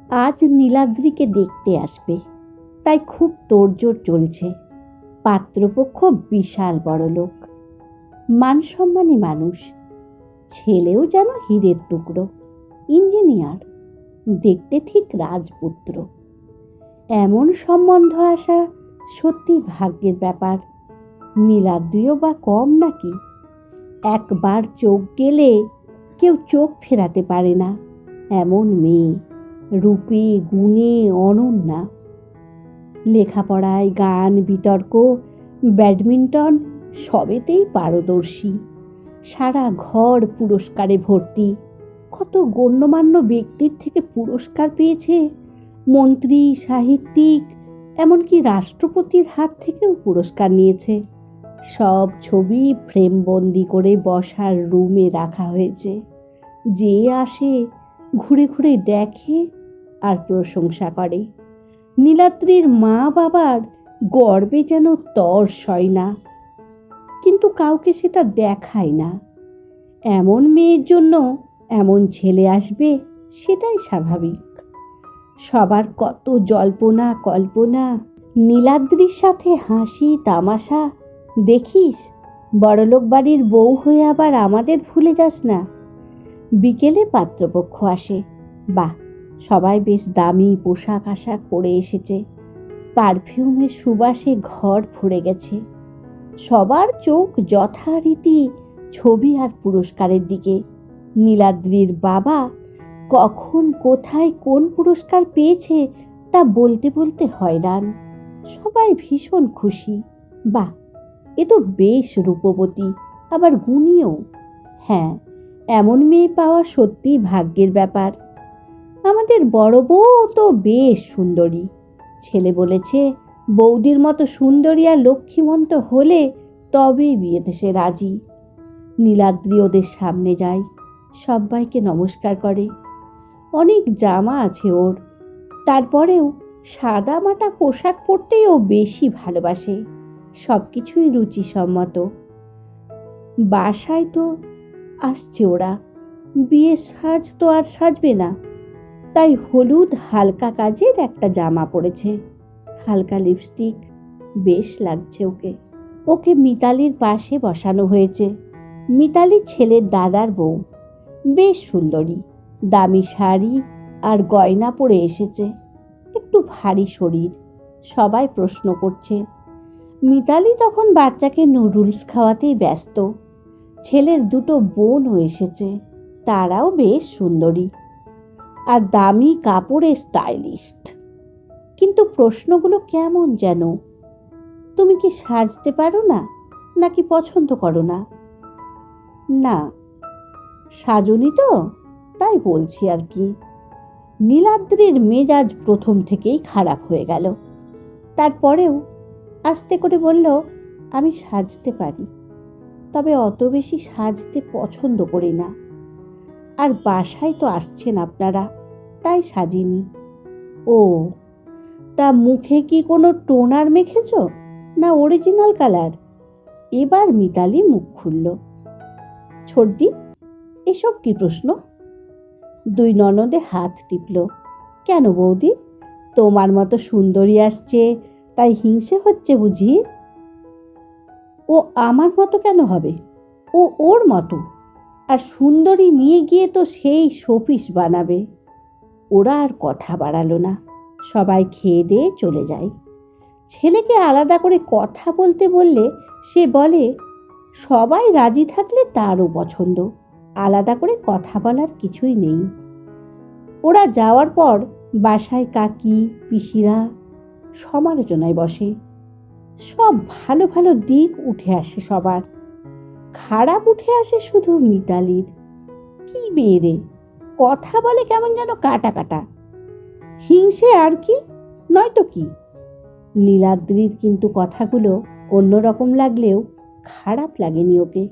আজ নীলাদ্রিকে দেখতে আসবে, তাই খুব তোড়জোড় চলছে। পাত্রপক্ষ বিশাল বড়লোক, মান সম্মানী মানুষ। ছেলেও যেন হীরের টুকরো, ইঞ্জিনিয়ার, দেখতে ঠিক রাজপুত্র। এমন সম্বন্ধ আসা সত্যি ভাগ্যের ব্যাপার। নীলাদ্রিও বা কম নাকি? একবার চোখ গেলে কেউ চোখ ফেরাতে পারে না। এমন মেয়ে, রূপে গুণে অনন্যা। লেখাপড়ায়, গান, বিতর্ক, ব্যাডমিন্টন সবেতেই পারদর্শী। সারা ঘর পুরস্কারে ভর্তি। কত গণ্যমান্য ব্যক্তির থেকে পুরস্কার পেয়েছে। মন্ত্রী, সাহিত্যিক, এমনকি রাষ্ট্রপতির হাত থেকেও পুরস্কার নিয়েছে। সব ছবি ফ্রেমবন্দি করে বসার রুমে রাখা হয়েছে। যে আসে ঘুরে ঘুরে দেখে আর প্রশংসা করে। নীলাদ্রির মা বাবার গর্বে যেন তর সয় না, কিন্তু কাউকে সেটা দেখায় না। এমন মেয়ের জন্য এমন ছেলে আসবে, সেটাই স্বাভাবিক। সবার কত জল্পনা কল্পনা। নীলাদ্রির সাথে হাসি তামাশা। দেখিস, বড়লোক বাড়ির বউ হয়ে আবার আমাদের ভুলে যাস না। বিকেলে পাত্রপক্ষ আসে। বাহ, সবাই বেশ দামি পোশাক আশাক পরে এসেছে। পারফিউমের সুবাসে ঘর ভরে গেছে। সবার চোখ যথারীতি ছবি আর পুরস্কারের দিকে। নীলাদ্রির বাবা কখন কোথায় কোন পুরস্কার পেয়েছে তা বলতে বলতে হয়রান। সবাই ভীষণ খুশি। বাহ, এ তো বেশ রূপবতী, আবার গুণীও। হ্যাঁ, এমন মেয়ে পাওয়া সত্যি ভাগ্যের ব্যাপার। আমাদের বড় বউ তো বেশ সুন্দরী। ছেলে বলেছে, বৌদির মতো সুন্দরী আর লক্ষ্মীমন্ত হলে তবেই বিয়েতে সে রাজি। নীলাদ্রি ওদের সামনে যায়, সবাইকে নমস্কার করে। অনেক জামা আছে ওর, তারপরেও সাদা মাটা পোশাক পরতেই ও বেশি ভালোবাসে। সব কিছুই রুচিসম্মত। বাসায় তো আসছে ওরা, বিয়ের সাজ তো আর সাজবে না, তাই হলুদ হালকা কাজের একটা জামা পরেছে, হালকা লিপস্টিক। বেশ লাগছে ওকে। ওকে মিতালির পাশে বসানো হয়েছে। মিতালি ছেলের দাদার বউ, বেশ সুন্দরী। দামি শাড়ি আর গয়না পরে এসেছে। একটু ভারী শরীর। সবাই প্রশ্ন করছে। মিতালি তখন বাচ্চাকে নুডলস খাওয়াতেই ব্যস্ত। ছেলের দুটো বোনও এসেছে, তারাও বেশ সুন্দরী আর দামি কাপড়ে স্টাইলিস্ট। কিন্তু প্রশ্নগুলো কেমন যেন। তুমি কি সাজতে পারো না, নাকি পছন্দ করো না? না, সাজনি তো, তাই বলছি আর কি। নীলাদ্রির মেজাজ প্রথম থেকেই খারাপ হয়ে গেল। তারপরেও আস্তে করে বলল, আমি সাজতে পারি, তবে অত বেশি সাজতে পছন্দ করি না। আর বাসায় তো আসছেন আপনারা, তাই সাজিনি। ও, তা মুখে কি কোনো টোনার মেখেছ, না অরিজিনাল কালার? এবার মিতালি মুখ খুলল। ছোটদি, এসব কি প্রশ্ন? দুই ননদে হাত টিপল। কেন বৌদি, তোমার মতো সুন্দরী আসছে তাই হিংসে হচ্ছে বুঝি? ও আমার মতো কেন হবে? ও ওর মতো। আর সুন্দরী নিয়ে গিয়ে তো সেই শোপিস বানাবে। ওরা আর কথা বাড়ালো না, সবাই খেয়ে দিয়ে চলে যায়। ছেলেকে আলাদা করে কথা বলতে বললে সে বলে, সবাই রাজি থাকলে তারও পছন্দ, আলাদা করে কথা বলার কিছুই নেই। ওরা যাওয়ার পর বাসায় কাকি পিসিরা সমালোচনায় বসে। সব ভালো ভালো দিক উঠে আসে সবার, খারাপ উঠে আসে শুধু মিতালির। কি মেয়ে, কথা বলে কেমন যেন কাটা কাটা। হিংসে আর কি, নয়তো কি। নীলাদ্রির কিন্তু কথাগুলো অন্যরকম লাগলেও খারাপ লাগেনি ওকে।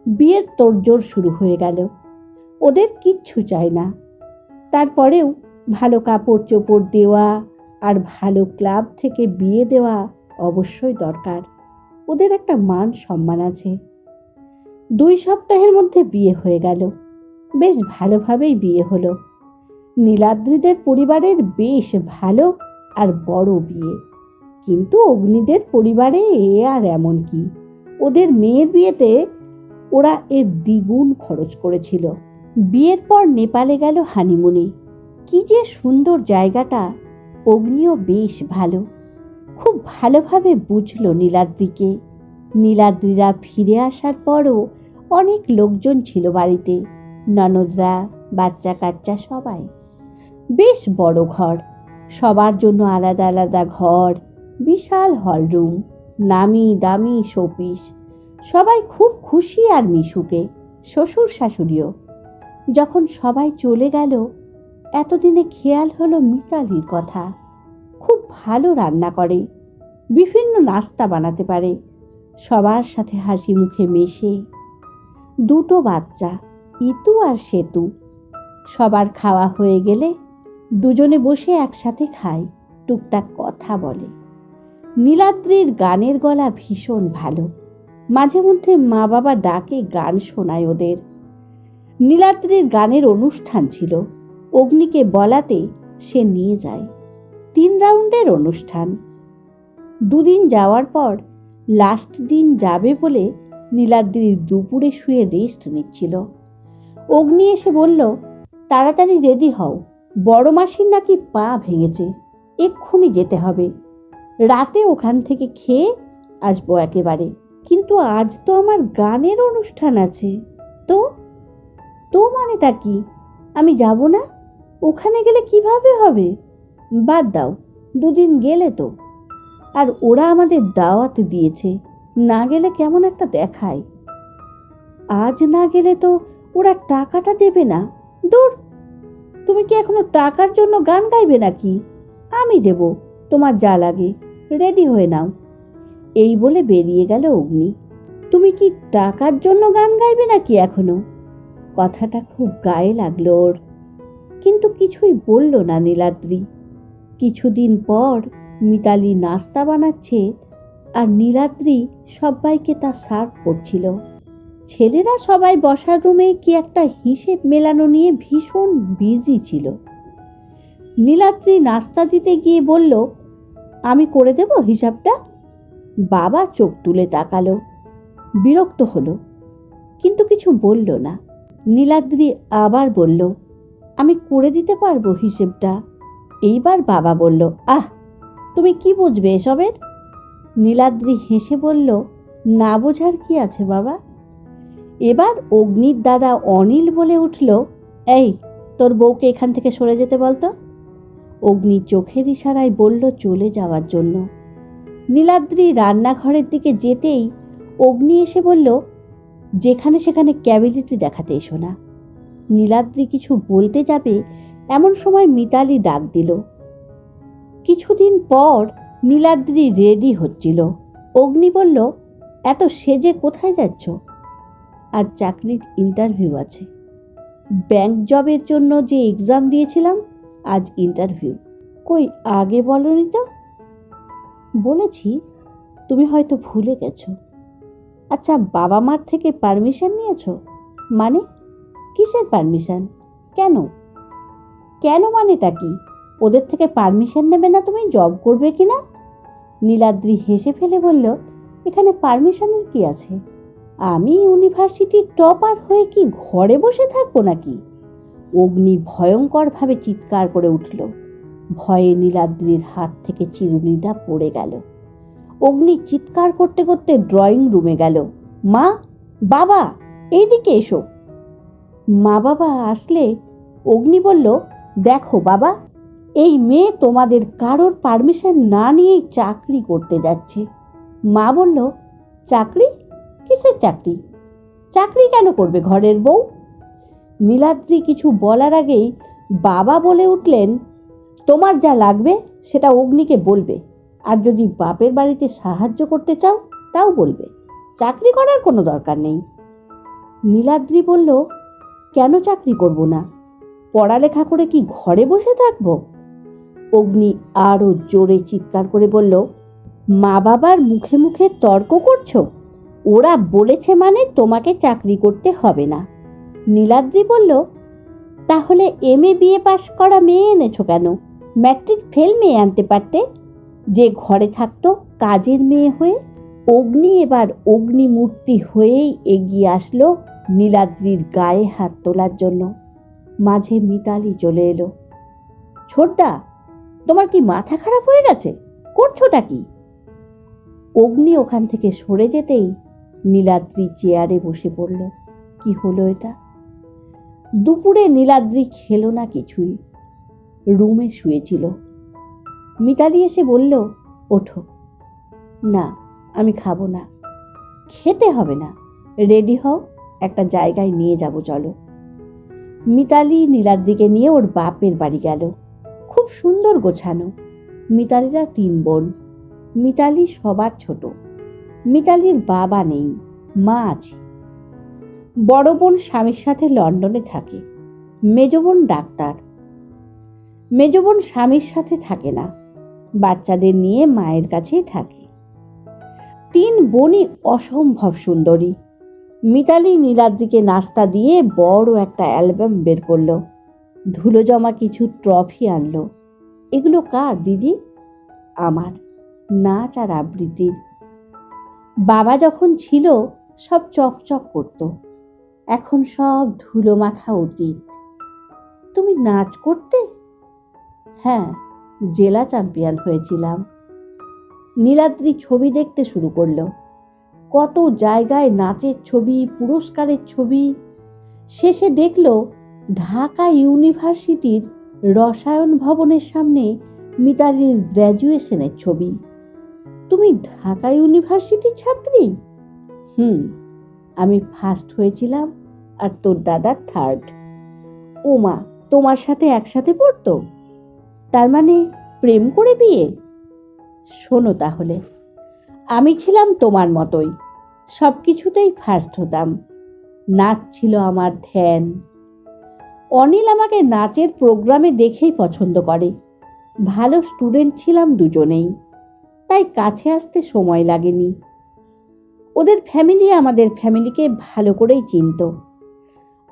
বিয়ের তোড়জোড় শুরু হয়ে গেল। ওদের কিচ্ছু চাই না, তারপরেও ভালো কাপড় চোপড় দেওয়া আর ভালো ক্লাব থেকে বিয়ে দেওয়া অবশ্যই দরকার। ওদের একটা মান সম্মান আছে। 2 সপ্তাহের মধ্যে বিয়ে হয়ে গেল। বেশ ভালোভাবেই বিয়ে হলো। নীলাদ্রিদের পরিবারের বেশ ভালো আর বড় বিয়ে, কিন্তু অগ্নিদের পরিবারে এ আর এমন কি, ওদের মেয়ের বিয়েতে ওরা এর দ্বিগুণ খরচ করেছিল। বিয়ের পর নেপালে গেল হানিমুনে। কি যে সুন্দর জায়গাটা! অগ্নিও বেশ ভালো, খুব ভালোভাবে বুঝলো নীলাদ্রিকে। নীলাদ্রিরা ফিরে আসার পরও অনেক লোকজন ছিল বাড়িতে, ননদরা, বাচ্চা কাচ্চা সবাই। বেশ বড় ঘর, সবার জন্য আলাদা আলাদা ঘর, বিশাল হলরুম, নামি দামি শোপিস। সবাই খুব খুশি আর মিশুকে, শ্বশুর শাশুড়িও। যখন সবাই চলে গেল, এতদিনে খেয়াল হলো মিতালির কথা। খুব ভালো রান্না করে, বিভিন্ন নাস্তা বানাতে পারে, সবার সাথে হাসি মুখে মেশে। দুটো বাচ্চা, ইতু আর সেতু। সবার খাওয়া হয়ে গেলে দুজনে বসে একসাথে খায়, টুকটাক কথা বলে। নীলাদ্রির গানের গলা ভীষণ ভালো, মাঝে মধ্যে মা বাবা ডাকে গান শোনায় ওদের। নীলাদ্রির গানের অনুষ্ঠান ছিল, অগ্নিকে বলাতে সে নিয়ে যায়। 3 রাউন্ডের অনুষ্ঠান। 2 দিন যাওয়ার পর লাস্ট দিন যাবে বলে নীলাদ্রি দুপুরে শুয়ে রেস্ট নিচ্ছিল। অগ্নি এসে বলল, তাড়াতাড়ি রেডি হও, বড় মাসির নাকি পা ভেঙেছে, এক্ষুনি যেতে হবে। রাতে ওখান থেকে খেয়ে আসবো একেবারে। কিন্তু আজ তো আমার গানের অনুষ্ঠান আছে। তো তো মানেটা কি? আমি যাব না? ওখানে গেলে কিভাবে হবে? বাদ দাও, 2 দিন গেলে তো। আর ওরা আমাদের দাওয়াত দিয়েছে, না গেলে কেমন একটা দেখায়। আজ না গেলে তো ওরা টাকাটা দেবে না। দূর, তুমি কি এখনো টাকার জন্য গান গাইবে নাকি? আমি দেব, তোমার যা লাগে, রেডি হয়ে নাও। এই বলে বেরিয়ে গেল অগ্নি। তুমি কি টাকার জন্য গান গাইবে নাকি এখনো? কথাটা খুব গায়ে লাগলো ওর, কিন্তু কিছুই বলল না নীলাদ্রি। কিছুদিন পর মিতালি নাস্তা বানাচ্ছে আর নীলাদ্রি সবাইকে তা সার্ভ করছিল। ছেলেরা সবাই বসার রুমে কি একটা হিসেব মেলানো নিয়ে ভীষণ বিজি ছিল। নীলাদ্রি নাস্তা দিতে গিয়ে বলল, আমি করে দেব হিসাবটা। বাবা চোখ তুলে তাকালো, বিরক্ত হলো, কিন্তু কিছু বলল না। নীলাদ্রি আবার বলল, আমি করে দিতে পারবো হিসেবটা। এইবার বাবা বলল, আহ, তুমি কি বুঝবে এসবের? নীলাদ্রি হেসে বলল, না বোঝার কি আছে বাবা। এবার অগ্নির দাদা অনিল বলে উঠল, এই, তোর বউকে এখান থেকে সরে যেতে বলতো। অগ্নি চোখের ইশারায় বলল চলে যাওয়ার জন্য। নীলাদ্রি রান্নাঘরের দিকে যেতেই অগ্নি এসে বলল, যেখানে সেখানে ক্যাবিলিটি দেখাতে এসো না। নীলাদ্রি কিছু বলতে যাবে এমন সময় মিতালি ডাক দিল। কিছুদিন পর নীলাদ্রি রেডি হচ্ছিল। অগ্নি বলল, এত সেজে কোথায় যাচ্ছ? আর চাকরির ইন্টারভিউ আছে। ব্যাংক জবের জন্য যে এক্সাম দিয়েছিলাম, আজ ইন্টারভিউ। কই আগে বলনি তো? বলেছি, তুমি হয়তো ভুলে গেছো। আচ্ছা, বাবা মার থেকে পারমিশন নিয়েছো? মানে কিসের পারমিশন? কেন কেন মানেটা কি? ওদের থেকে পারমিশন নেবে না তুমি জব করবে কিনা? নীলাদ্রি হেসে ফেলে বলল, এখানে পারমিশনের কি আছে? আমি ইউনিভার্সিটির টপার হয়ে কি ঘরে বসে থাকবো নাকি? অগ্নি ভয়ঙ্করভাবে চিৎকার করে উঠল। ভয়ে নীলাদ্রির হাত থেকে চিরুনিটা পড়ে গেল। অগ্নি চিৎকার করতে করতে ড্রয়িং রুমে গেল। মা, বাবা, এইদিকে এসো। মা বাবা আসলে অগ্নি বলল, দেখো বাবা, এই মেয়ে তোমাদের কারোর পারমিশন না নিয়েই চাকরি করতে যাচ্ছে। মা বলল, চাকরি? কিসের চাকরি? চাকরি কেন করবে ঘরের বউ? নীলাদ্রি কিছু বলার আগেই বাবা বলে উঠলেন, তোমার যা লাগবে সেটা অগ্নিকে বলবে, আর যদি বাপের বাড়িতে সাহায্য করতে চাও তাও বলবে, চাকরি করার কোনো দরকার নেই। নীলাদ্রি বলল, কেন চাকরি করব না? পড়ালেখা করে কি ঘরে বসে থাকবো? অগ্নি আরো জোরে চিৎকার করে বলল, মা বাবার মুখে মুখে তর্ক করছো? ওরা বলেছে মানে তোমাকে চাকরি করতে হবে না। নীলাদ্রি বলল, তাহলে MA BA পাস করা মেয়ে এনেছো কেন? ম্যাট্রিক ফেল মেয়ে আনতে পারতে, যে ঘরে থাকতো কাজের মেয়ে হয়ে। অগ্নি এবার অগ্নিমূর্তি হয়েই এগিয়ে আসলো নীলাদ্রির গায়ে হাত তোলার জন্য। মাঝে মিতালি চলে এলো। ছোটদা, তোমার কি মাথা খারাপ হয়ে গেছে? করছোটা কি? অগ্নি ওখান থেকে সরে যেতেই নীলাদ্রি চেয়ারে বসে পড়ল। কি হলো এটা? দুপুরে নীলাদ্রি খেলো না কিছুই, রুমে শুয়েছিল। মিতালি এসে বলল, ওঠো। না, আমি খাবো না। খেতে হবে না, রেডি হও, একটা জায়গায় নিয়ে যাব, চলো। মিতালি নীলাদ্রিকে নিয়ে ওর বাপের বাড়ি গেল। খুব সুন্দর গোছানো। মিতালিরা 3 বোন। মিতালি সবার ছোট। মিতালির বাবা নেই, মা আছে। বড় বোন স্বামীর সাথে লন্ডনে থাকে। মেজ বোন ডাক্তার। মেজ বোন স্বামীর সাথে থাকে না, বাচ্চাদের নিয়ে মায়ের কাছেই থাকে। 3 বোনই অসম্ভব সুন্দরী। মিতালি নীলাদ্রিকে নাস্তা দিয়ে বড় একটা অ্যালবাম বের করলো। ধুলো জমা কিছু ট্রফি আনলো। এগুলো কার দিদি? আমার, নাচ আর আবৃত্তির। বাবা যখন ছিল সব চকচক করত, এখন সব ধুলো মাখা অতীত। তুমি নাচ করতে? হ্যাঁ, জেলা চ্যাম্পিয়ন হয়েছিলাম। নীলাদ্রি ছবি দেখতে শুরু করলো। কত জায়গায় নাচের ছবি, পুরস্কারের ছবি। শেষে দেখলো ঢাকা ইউনিভার্সিটির রসায়ন ভবনের সামনে মিতালির গ্র্যাজুয়েশনের ছবি। তুমি ঢাকা ইউনিভার্সিটির ছাত্রী? আমি ফার্স্ট হয়েছিলাম আর তোর দাদা থার্ড। ও মা, তোমার সাথে একসাথে পড়তো? তার মানে প্রেম করে বিয়ে? শোনো তাহলে, আমি ছিলাম তোমার মতোই, সব কিছুতেই ফার্স্ট হতাম। নাচ ছিল আমার ধ্যান। অনিল আমাকে নাচের প্রোগ্রামে দেখেই পছন্দ করে। ভালো স্টুডেন্ট ছিলাম দুজনেই, তাই কাছে আসতে সময় লাগেনি। ওদের ফ্যামিলি আমাদের ফ্যামিলিকে ভালো করেই চিনত।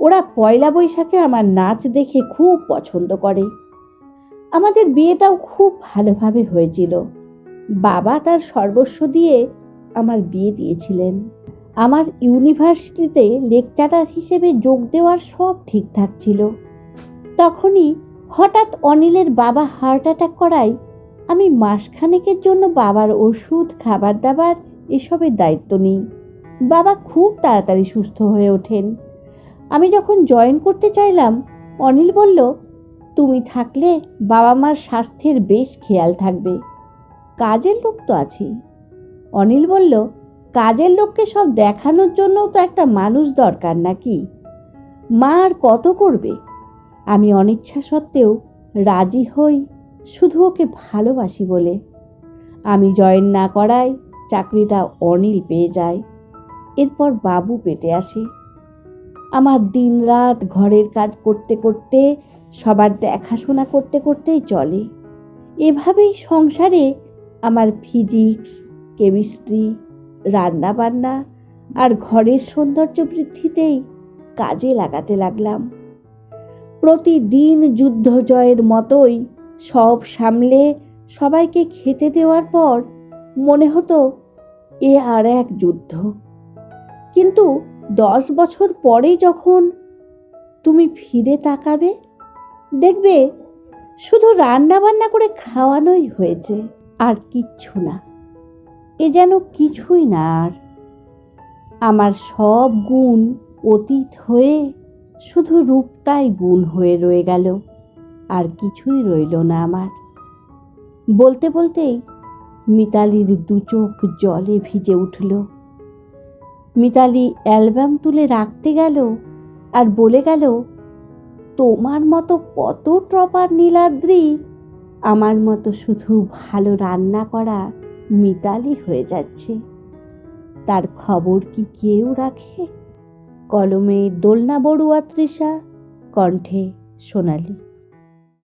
ওরা পয়লা বৈশাখে আমার নাচ দেখে খুব পছন্দ করে। আমাদের বিয়েটাও খুব ভালোভাবে হয়েছিল। বাবা তার সর্বস্ব দিয়ে আমার বিয়ে দিয়েছিলেন। আমার ইউনিভার্সিটিতে লেকচারার হিসেবে যোগ দেওয়ার সব ঠিকঠাক ছিল। তখনই হঠাৎ অনিলের বাবা হার্ট অ্যাটাক করায় আমি মাসখানেকের জন্য বাবার ওষুধ, খাবার দাবার এসবের দায়িত্ব নিই। বাবা খুব তাড়াতাড়ি সুস্থ হয়ে ওঠেন। আমি যখন জয়েন করতে চাইলাম, অনিল বলল, তুমি থাকলে বাবা মার স্বাস্থ্যের বেশ খেয়াল থাকবে। কাজের লোক তো আছেই। অনিল বলল, কাজের লোককে সব দেখানোর জন্য তো একটা মানুষ দরকার নাকি? মা আর কত করবে? আমি অনিচ্ছা সত্ত্বেও রাজি হই, শুধু ওকে ভালোবাসি বলে। আমি জয়েন না করায় চাকরিটা অনিল পেয়ে যায়। এরপর বাবু পেটে আসে। আমার দিনরাত ঘরের কাজ করতে করতে, সবার দেখাশোনা করতে করতেই চলে। এভাবেই সংসারে আমার ফিজিক্স, কেমিস্ট্রি, রান্না বান্না আর ঘরের সৌন্দর্য বৃদ্ধিতেই কাজে লাগাতে লাগলাম। প্রতিদিন যুদ্ধ জয়ের মতোই সব সামলে সবাইকে খেতে দেওয়ার পর মনে হতো এ আর এক যুদ্ধ। কিন্তু 10 বছর পরে যখন তুমি ফিরে তাকাবে, দেখবে শুধু রান্না বান্না করে খাওয়ানোই হয়েছে, আর কিচ্ছু না। এ যেন কিছুই না আর। আমার সব গুণ অতীত হয়ে শুধু রূপটাই গুণ হয়ে রয়ে গেল, আর কিছুই রইল না আমার। বলতে বলতেই মিতালির 2 চোখ জলে ভিজে উঠল। মিতালি অ্যালবাম তুলে রাখতে গেল আর বলে গেল, তোমার মতো কত টপার নীলাদ্রি আমার মতো শুধু ভালো রান্না করা মিতালি হয়ে যাচ্ছে। তার খবর কি কেউ রাখে? কলমে দোলনা বড়ুয়া তৃষা, কণ্ঠে সোনালী।